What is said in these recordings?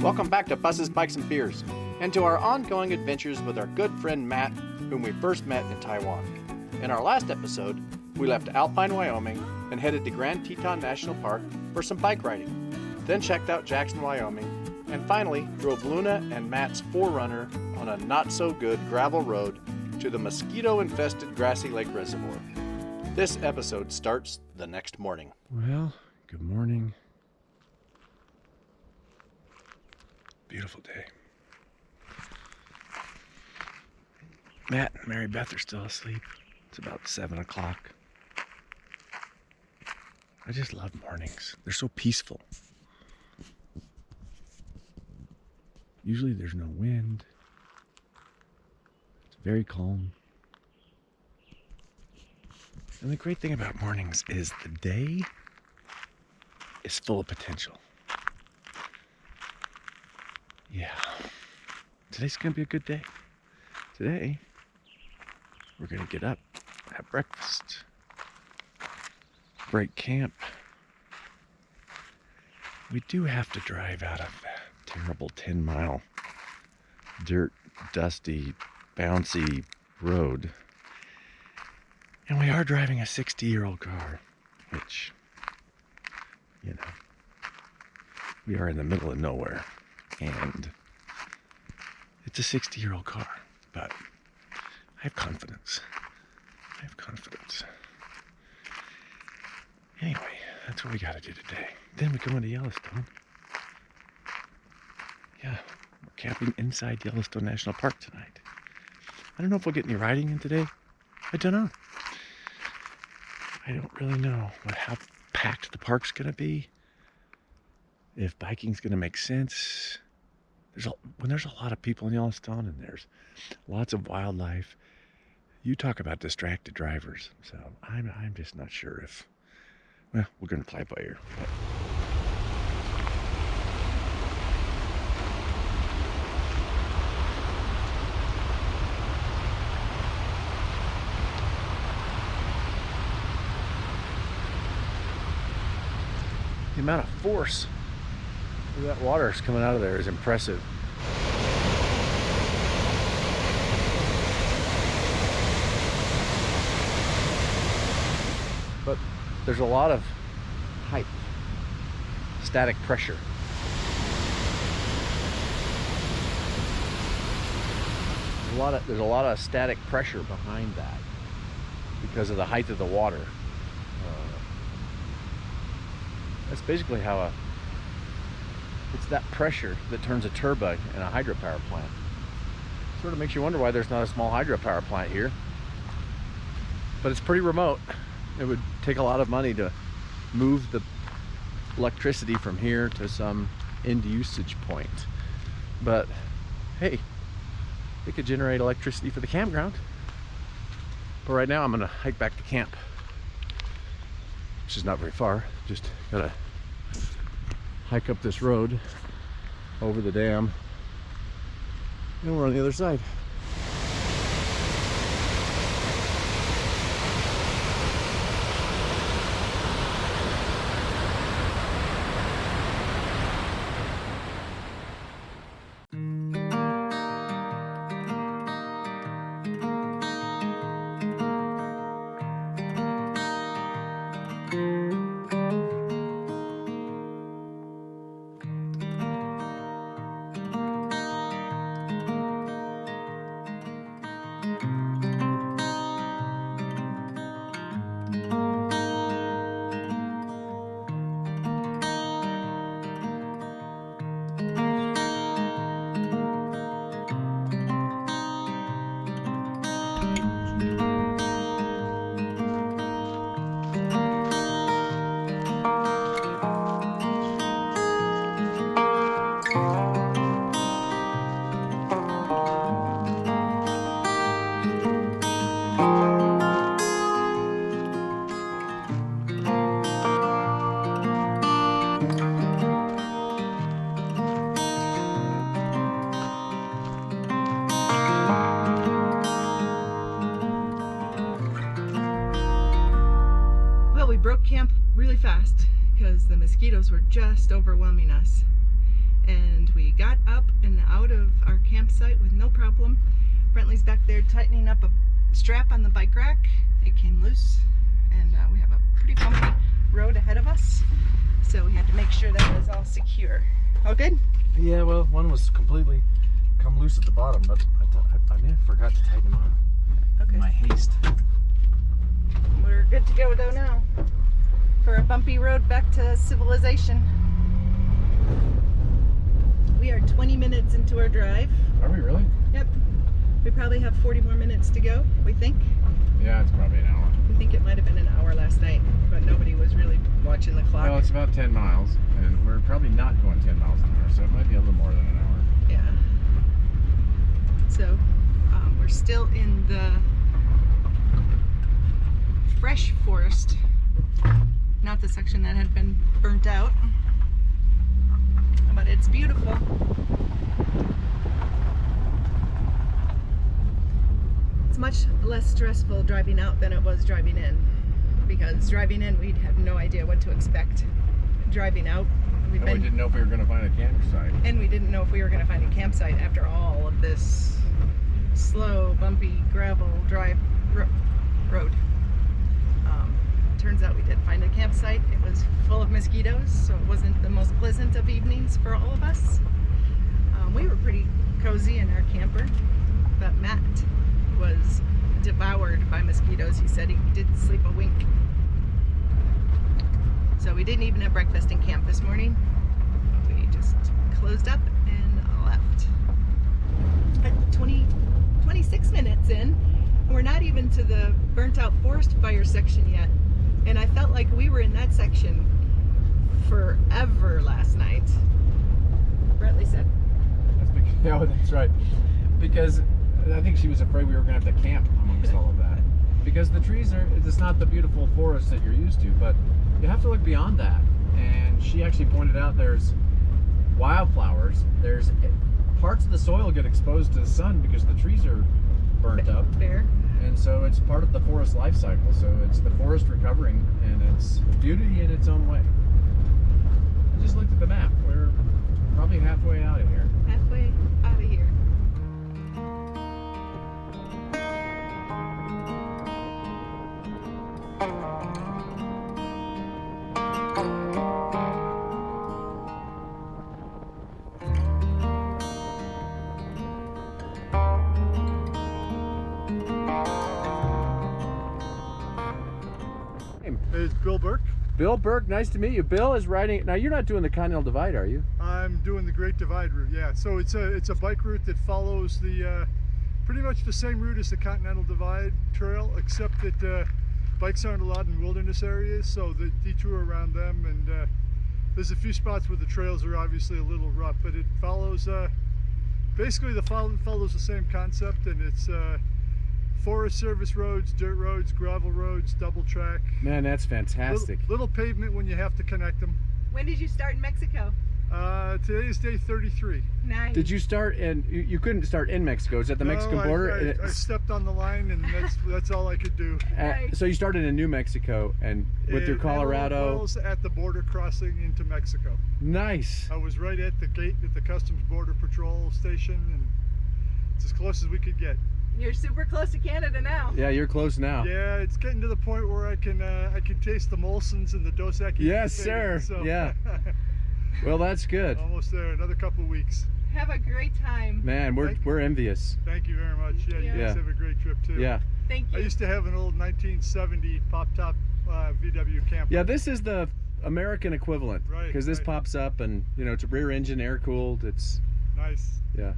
Welcome back to Buses, Bikes, and Beers, and to our ongoing adventures with our good friend Matt, whom we first met in Taiwan. In our last episode, we left Alpine, Wyoming, and headed to Grand Teton National Park for some bike riding, then checked out Jackson, Wyoming, and finally drove Luna and Matt's 4Runner on a not-so-good gravel road to the mosquito-infested Grassy Lake Reservoir. This episode starts the next morning. Well, good morning. Beautiful day. Matt and Mary Beth are still asleep. It's about 7 o'clock. I just love mornings. They're so peaceful. Usually there's no wind. It's very calm. And the great thing about mornings is the day is full of potential. Yeah. Today's gonna be a good day. Today, we're gonna get up, have breakfast, break camp. We do have to drive out of that terrible 10-mile dirt, dusty, bouncy road. And we are driving a 60-year-old car, which, you know, we are in the middle of nowhere. And it's a 60-year-old car, but I have confidence. Anyway, that's what we got to do today. Then we go into Yellowstone. Yeah, we're camping inside Yellowstone National Park tonight. I don't know if we'll get any riding in today. I don't know. I don't really know how packed the park's going to be. If biking's going to make sense. When there's a lot of people in Yellowstone and there's lots of wildlife, you talk about distracted drivers. So I'm just not sure if, well, we're going to play by ear. The amount of force that water is coming out of there is impressive. But there's a lot of height, static pressure. There's a lot of static pressure behind that because of the height of the water. That's basically how it's that pressure that turns a turbine in a hydropower plant. Sort of makes you wonder why there's not a small hydropower plant here. But it's pretty remote. It would take a lot of money to move the electricity from here to some end usage point. But hey, they could generate electricity for the campground. But right now I'm gonna hike back to camp, which is not very far. Just gotta hike up this road over the dam, and we're on the other side. broke camp really fast because the mosquitoes were just overwhelming us. and we got up and out of our campsite with no problem. Brentley's back there tightening up a strap on the bike rack. It came loose, and we have a pretty bumpy road ahead of us, so we had to make sure that it was all secure. All good? Yeah, well, one was completely come loose at the bottom, but I may have forgot to tighten them up. Okay. In my haste. We're good to go though now for a bumpy road back to civilization. We are 20 minutes into our drive. Are we really? Yep. We probably have 40 more minutes to go, we think. Yeah, it's probably an hour. We think it might have been an hour last night, but nobody was really watching the clock. Well, it's about 10 miles, and we're probably not going 10 miles an hour, so it might be a little more than an hour. Yeah. So, we're still in the fresh forest, not the section that had been burnt out, but it's beautiful. It's much less stressful driving out than it was driving in, because driving in we'd have no idea what to expect. Driving out, We didn't know if we were going to find a campsite. and we didn't know if we were going to find a campsite after all of this slow, bumpy gravel drive road. Turns out we did find a campsite. It was full of mosquitoes, so it wasn't the most pleasant of evenings for all of us. We were pretty cozy in our camper, but Matt was devoured by mosquitoes. He said he didn't sleep a wink. So we didn't even have breakfast in camp this morning. We just closed up and left. At 26 minutes in, we're not even to the burnt out forest fire section yet. And I felt like we were in that section forever last night. Brentley said. Yeah, that's right. Because I think she was afraid we were going to have to camp amongst all of that. Because the trees it's not the beautiful forest that you're used to, but you have to look beyond that. And she actually pointed out there's wildflowers. There's parts of the soil get exposed to the sun because the trees are burnt up. Bare. And so it's part of the forest life cycle. So it's the forest recovering, and it's beauty in its own way. I just looked at the map. We're probably halfway out of here. Halfway out of here. It's Bill Burke. Bill Burke, nice to meet you. Bill is riding. Now you're not doing the Continental Divide, are you? I'm doing the Great Divide route. Yeah, so it's a bike route that follows the pretty much the same route as the Continental Divide trail, except that bikes aren't allowed in wilderness areas, so the detour around them, and there's a few spots where the trails are obviously a little rough, but it follows basically follows the same concept, and it's Forest Service roads, dirt roads, gravel roads, double track. Man, that's fantastic. Little pavement when you have to connect them. When did you start in Mexico? Today is day 33. Nice. Did you start in? You couldn't start in Mexico. Is that the Mexican border? I stepped on the line, and that's all I could do. Right. So you started in New Mexico and went through Colorado. I was at the border crossing into Mexico. Nice. I was right at the gate at the Customs Border Patrol station, and it's as close as we could get. You're super close to Canada now. Yeah, you're close now. Yeah, it's getting to the point where I can taste the Molsons and the Dos Equis. Yes, sir. So. Yeah. Well, that's good. Almost there. Another couple of weeks. Have a great time. Man, we're envious. Thank you very much. Yeah, you Yeah. guys have a great trip too. Yeah. Thank you. I used to have an old 1970 pop-top VW camper. Yeah, this is the American equivalent. Right, Because this right. pops up, and it's a rear engine, air cooled. It's Nice. yeah.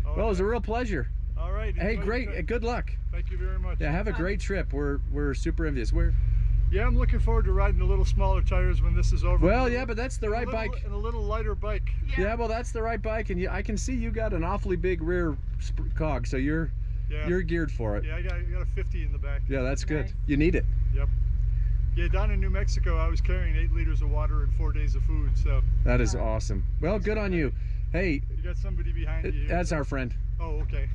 All Well, it was a right. real pleasure. All right. Hey, enjoy your great. trip. Good luck. Thank you very much. Yeah, have a fun. great trip. We're super envious. Yeah, I'm looking forward to riding the little smaller tires when this is over. Well, yeah, but that's the right bike. And a little lighter bike. Yeah, well, that's the right bike, and I can see you got an awfully big rear cog, so you're geared for it. Yeah, I got a 50 in the back. Yeah, that's good. Nice. You need it. Yep. Yeah, down in New Mexico, I was carrying 8 liters of water and 4 days of food. So That is awesome. Well, good on you. Hey, you got somebody behind you. Here. that's our friend. Oh, okay.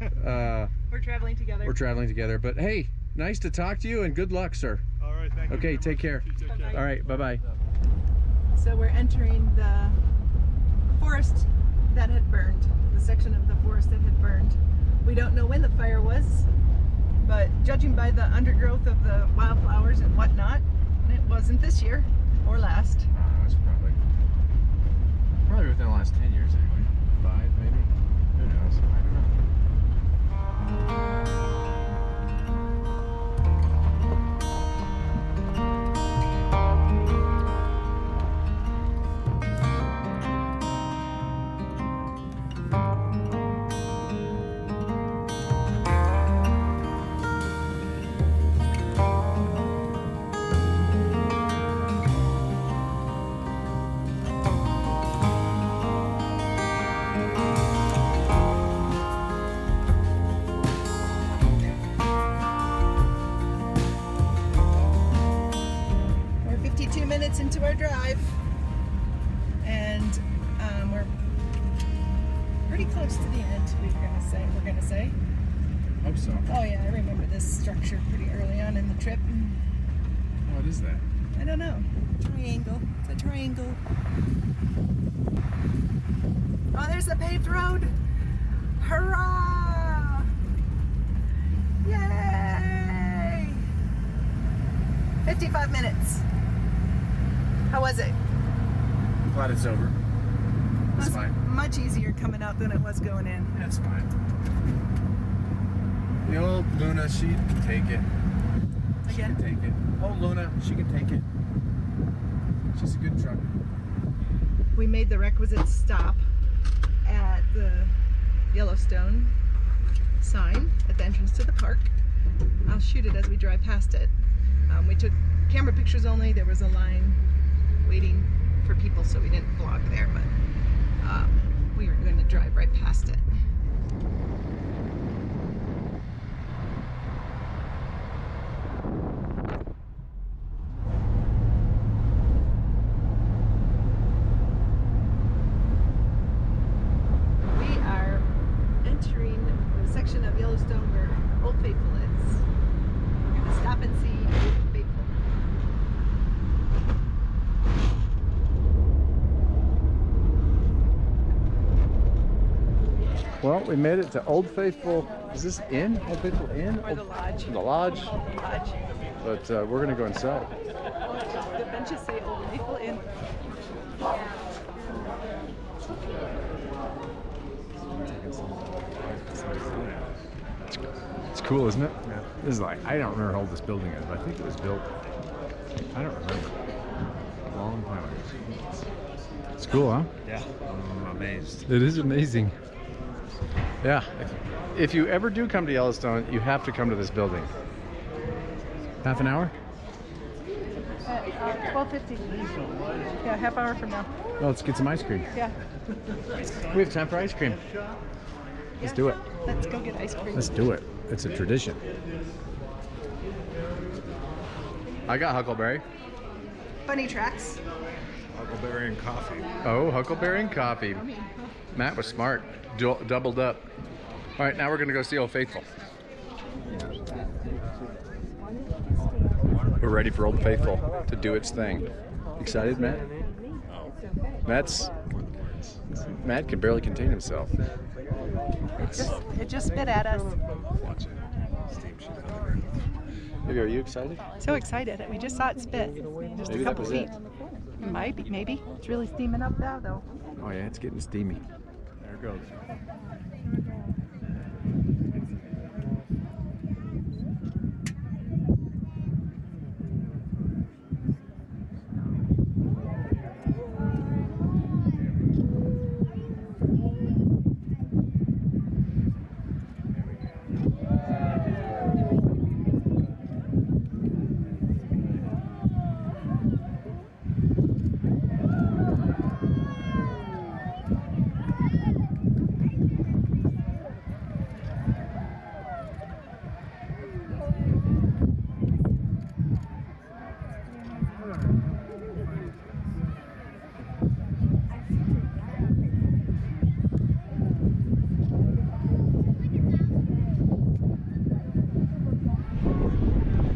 We're traveling together. We're traveling together. But hey, nice to talk to you, and good luck, sir. All right. Thank you. Okay, very take much. care. You take care. Bye-bye. All right, bye-bye. So we're entering the forest that had burned, the section of the forest that had burned. We don't know when the fire was, but judging by the undergrowth of the wildflowers and whatnot, it wasn't this year or last. It's probably within the last 10 years anyway. 5 maybe? Who knows? I don't know. We're 52 minutes into our drive, and we're pretty close to the end. We're gonna say. Hope so. Oh yeah, I remember this structure pretty early on in the trip. What is that? I don't know. Triangle. It's a triangle. Oh, there's the paved road. Hurrah! Yay! 55 minutes. How was it? Glad it's over. It's It was fine. much easier coming out than it was going in. That's fine. The old Luna, she can take it. She can Again? take it. Old Luna, she can take it. She's a good truck. We made the requisite stop at the Yellowstone sign at the entrance to the park. I'll shoot it as we drive past it. We took camera pictures only. There was a line waiting for people, so we didn't vlog there, but we were going to drive right past it. We are entering the section of Yellowstone where Old Faithful is. We're going to stop and see Old Faithful. Well, we made it to Old Faithful. Is this Inn? Old Faithful Inn? Or the lodge. The lodge. Lodge. But we're gonna go inside. The benches say Old Faithful Inn. It's cool, isn't it? Yeah. This is like, I don't remember how old this building is, but I think it was built, I don't remember. A long time ago. It's cool, huh? Yeah, I'm amazed. It is amazing. Yeah. If you ever do come to Yellowstone, you have to come to this building. Half an hour? 12:50. Yeah, half hour from now. Well, let's get some ice cream. Yeah. We have time for ice cream. Let's do it. Let's go get ice cream. Let's do it. It's a tradition. I got huckleberry. Bunny tracks. Huckleberry and coffee. Oh, huckleberry and coffee. Matt was smart. Doubled up. All right, now we're gonna go see Old Faithful. We're ready for Old Faithful to do its thing. Excited, Matt? Matt can barely contain himself. It just spit at us. Watch it. Steam shit out of there. Maybe, are you excited? So excited. We just saw it spit. Just Maybe a that couple was feet. it. Maybe. It's really steaming up now, though. Oh yeah, it's getting steamy. There it goes.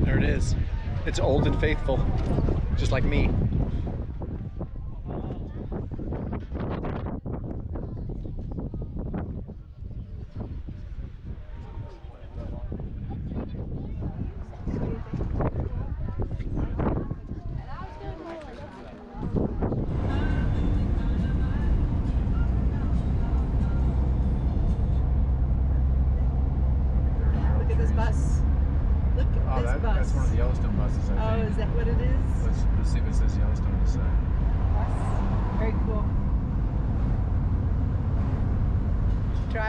There it is. It's old and faithful, just like me.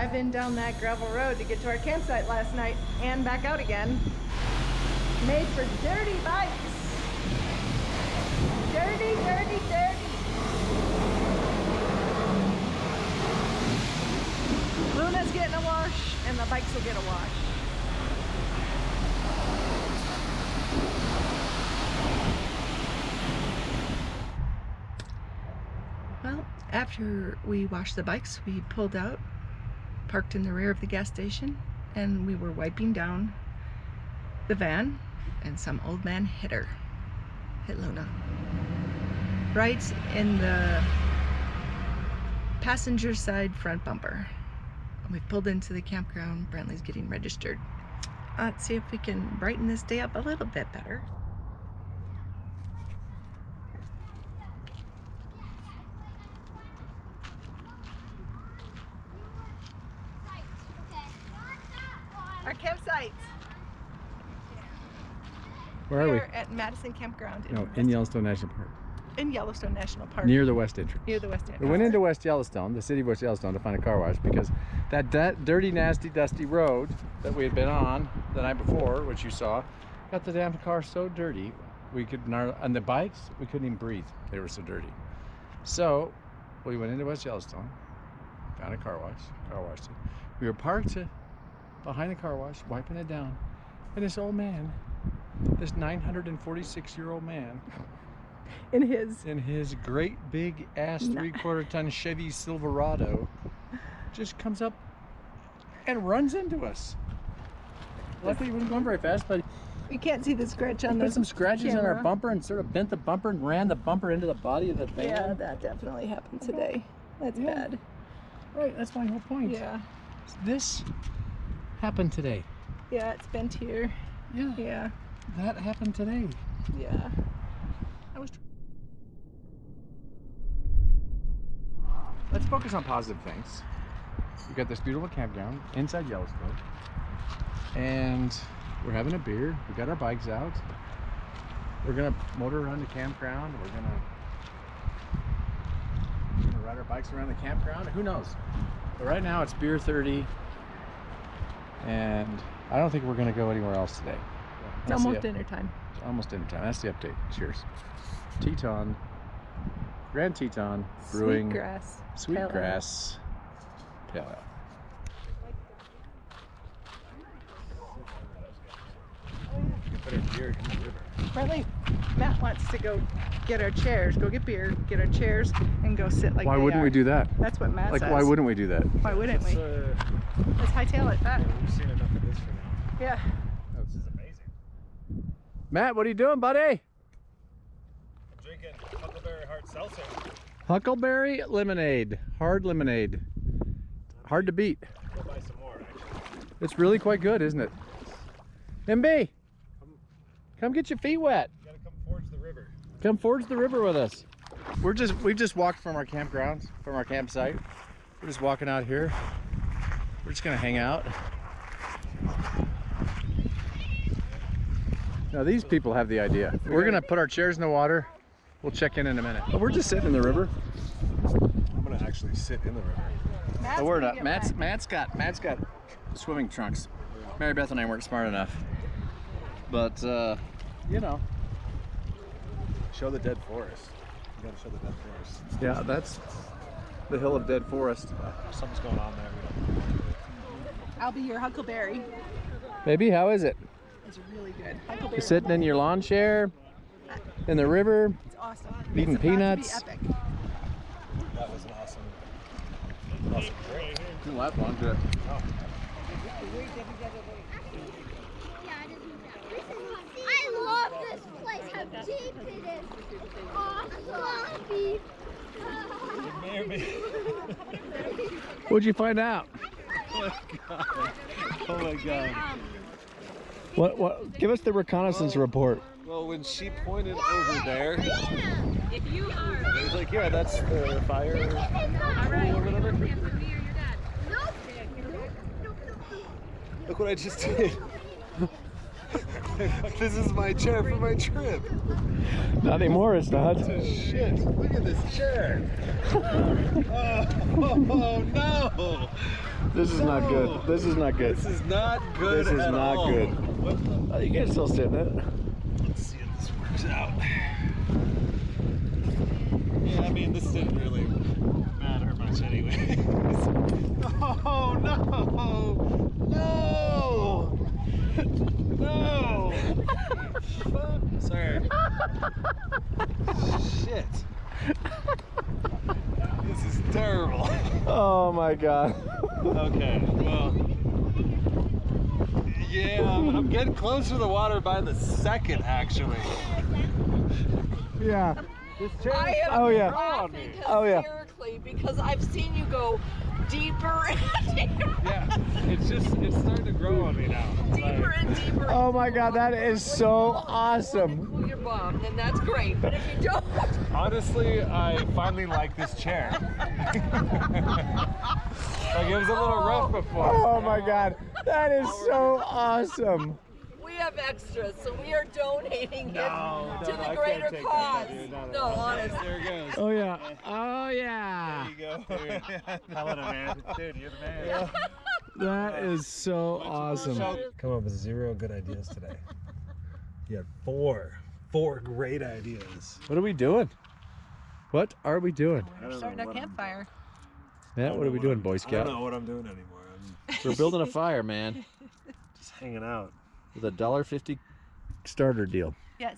driving down that gravel road to get to our campsite last night and back out again. Made for dirty bikes. Dirty, dirty, dirty. Luna's getting a wash and the bikes will get a wash. Well, after we washed the bikes, we pulled out, parked in the rear of the gas station, and we were wiping down the van, and some old man hit Luna. Right in the passenger side front bumper. We pulled into the campground. Brantley's getting registered. Let's see if we can brighten this day up a little bit better. Our campsite. Where are we? We're at Madison Campground In Yellowstone National Park. in Yellowstone National Park. Near the west entrance. Near the west entrance. We went into West Yellowstone, the city of West Yellowstone, to find a car wash because that dirty, nasty, dusty road that we had been on the night before, which you saw, got the damn car so dirty we could, on the bikes, we couldn't even breathe. They were so dirty. So we went into West Yellowstone, found a car washed it. We were parked behind the car wash, wiping it down, and this old man, this 946-year-old man, in his great big ass 3/4 ton Chevy Silverado, just comes up and runs into us. Luckily, he wasn't going very fast, but you can't see the scratch on he the put some scratches on our camera. bumper and sort of bent the bumper and ran the bumper into the body of the van. Yeah, that definitely happened today. That's bad. Right, that's my whole point. Yeah. This happened today. Yeah, it's bent here. Yeah. Yeah. That happened today. Yeah. Let's focus on positive things. We've got this beautiful campground inside Yellowstone, and we're having a beer. We got our bikes out. We're gonna motor around the campground. We're gonna ride our bikes around the campground. Who knows? But right now it's beer 30, and I don't think we're gonna go anywhere else today. It's almost dinner time. It's almost dinner time. That's the update. Cheers. Teton, Grand Teton Brewing. Sweetgrass. Sweetgrass Pale Ale. Apparently, Matt wants to go get our chairs, go get beer, get our chairs, and go sit like Why they wouldn't are. we do that? That's what Matt Like, says. why wouldn't we do that? Why wouldn't we? Let's hightail it back. We've seen enough of this for now. Yeah. Oh, this is amazing. Matt, what are you doing, buddy? I'm drinking Huckleberry Hard Seltzer. Huckleberry lemonade. Hard lemonade. Hard to beat. Go buy some more, actually. It's really quite good, isn't it? MB, come get your feet wet. You gotta come forge the river. Come forge the river with us. We've just walked from our campground, from our campsite. We're just walking out here. We're just gonna hang out. Now these people have the idea. We're gonna put our chairs in the water. We'll check in a minute. Oh, we're just sitting in the river. I'm gonna actually sit in the river. Matt's Oh, we're gonna not. get Matt's got swimming trunks. Mary Beth and I weren't smart enough. But you know. Show the dead forest. You gotta show the dead forest. Yeah, that's the hill of dead forest. Something's going on there. We don't. I'll be your Huckleberry. Baby, how is it? It's really good. Huckleberry. You're sitting in your lawn chair in the river. It's awesome. Eating It's about peanuts. to be epic. That was an awesome drink. Didn't last long, did it? I love this place, how deep it is. Awesome. What'd you find out? Oh my god. What? Give us the reconnaissance report. Well, when she pointed over there, it was like, yeah, that's the fire pool or whatever. Look what I just did. This is my chair for my trip. Not anymore, it's not. Shit, look at this chair. Oh no. This is not good. This is not good. This is not good This is at not all. good. Oh, you can still sit in it. Let's see if this works out. Yeah, I mean, this didn't really matter much anyway. Oh no! No! No! Fuck. Sorry. Shit. This is terrible. Oh my god. Okay, well. Yeah, I'm getting closer to the water by the second, actually. Yeah. This chair I am Oh, yeah. laughing Oh, yeah. hysterically because I've seen you go deeper and deeper, Yeah, it's starting to grow on me now. deeper and deeper. Oh my god, that is so When awesome. you cool your bum, then that's great. But if you don't, Honestly, I finally like this chair. Like, it was a little rough before. Oh my god, that is so awesome. we have extras, so we are donating No, it no, to no, the I can't greater take cause. that, dude. No, honestly. There it goes. Oh yeah. Oh yeah. There you go. Hell of a man. Dude, you're the man. That is so awesome. Come up with 0 good ideas today. You had 4 great ideas. What are we doing? What are we doing? We're starting our campfire. Matt, what are we doing, Boy I Scout? don't know what I'm doing anymore. I'm We're building a fire, man, just hanging out. with a $1.50 starter deal. Yes.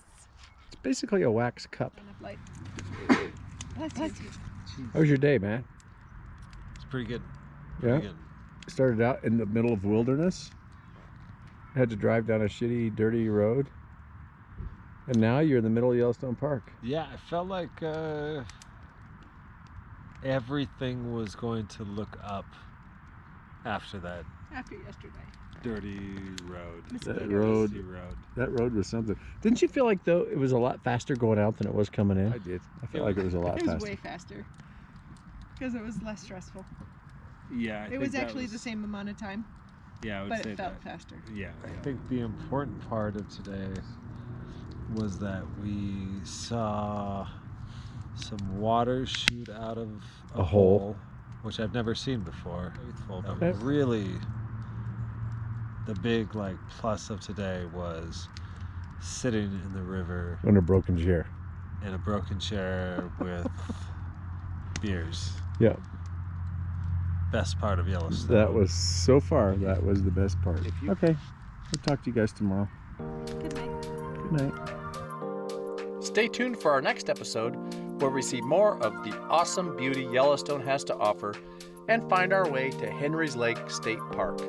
It's basically a wax cup. Enough light. How was your day, man? It's pretty good. Yeah. Pretty good. Started out in the middle of wilderness. Had to drive down a shitty, dirty road. And now you're in the middle of Yellowstone Park. Yeah, I felt like everything was going to look up after that After yesterday. dirty road. That road, Dusty road. that road was something. Didn't you feel like though it was a lot faster going out than it was coming in? I did. I felt like it was a lot It was faster. way faster because it was less stressful. Yeah, It was actually the same amount of time, Yeah, I would but say it felt that. faster. Yeah, I think the important part of today was that we saw some water shoot out of A hole. which I've never seen before. But Okay. really, the big plus of today was sitting in the river On a broken chair. in a broken chair with beers. Yeah, Best part of Yellowstone. that was so far. That was the best part. Okay, we'll talk to you guys tomorrow. Good night. Good night. Stay tuned for our next episode where we see more of the awesome beauty Yellowstone has to offer and find our way to Henry's Lake State Park.